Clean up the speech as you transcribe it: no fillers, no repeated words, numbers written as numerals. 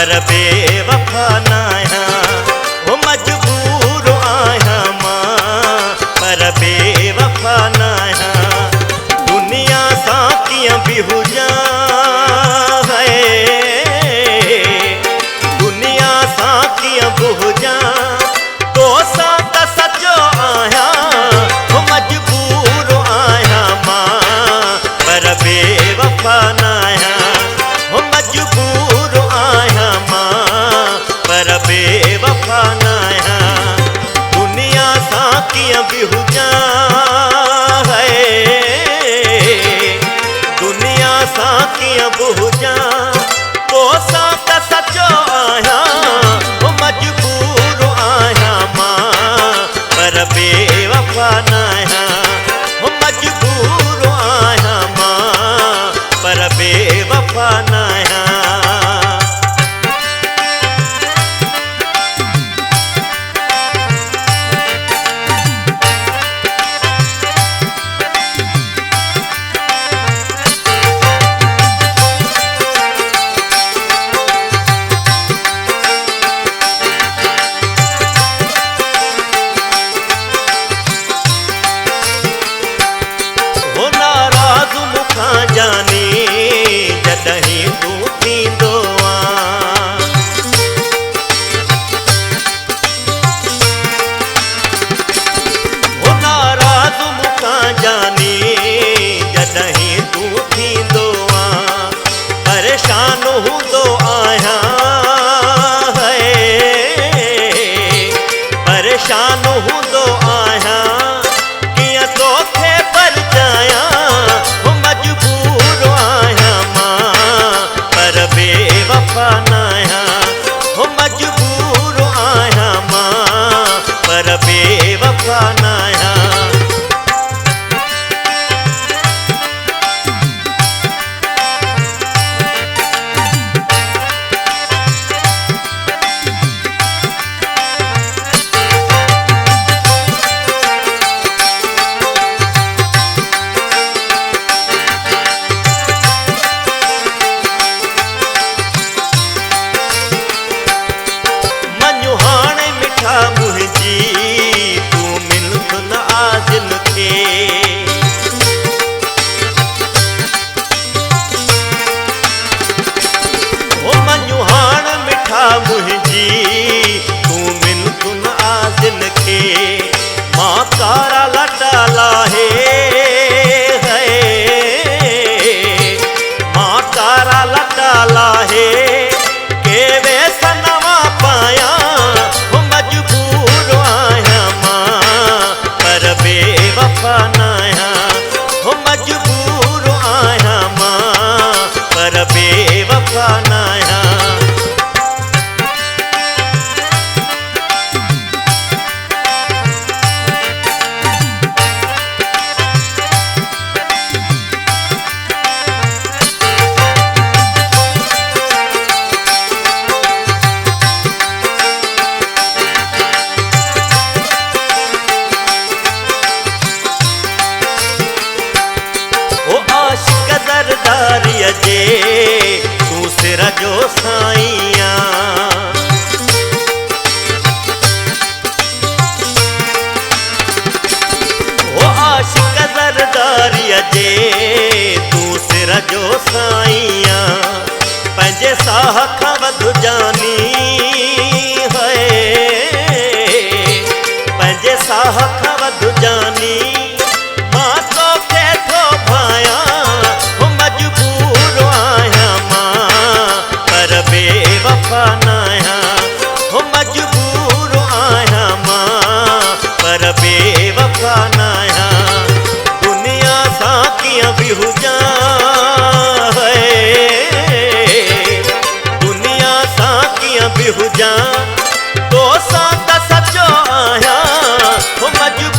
पर बेवफा नाया वो मजबूर आया मां पर बेवफा नाया दुनिया साकियां बिहुजा है दुनिया साकियां बुहुजा तो साता सचो आया वो मजबूर आया मां पर बेवफा नाया वो मजबूर आया मां पर बेवफा नाया दुनिया साकियां बिहुजा है दुनिया साकियां बुहुजा तो साता सचो आया वो मजबूर आया मां पर बेवफा नाया वो मजबूर आया मां पर बेवफा नाया जानी जदहीं तू थींदो वो नाराज़ मूंखां जानी जदहीं तू थींदो परेशान हूंदो आहियां है परेशान हूंदो आहियां कीअं तोखे परचायां बेवफा नाया वो मजबूर आया मां पर बेवफा नाया मां कारा लटा लाहे मां कारा लटा लाहे के वे सनवा पाया वो मजबूर आया मां पर बेवफा नाया वो मजबूर आया मां पर बेवफा नाया सरदारिया जे तू सिर जो साईया ओ आशिक सरदारिया जे तू सिर जो साईया पंहिंजे साह खां वधु जानी है पंहिंजे साह खां वधु जानी मां तोखे थो भाया बेवफा नाया वो मजबूर आया मां पर बेवफा नाया दुनिया साकियां बिहुजा है दुनिया साकियां बिहुजा तो साता सचो आया वो मजबूर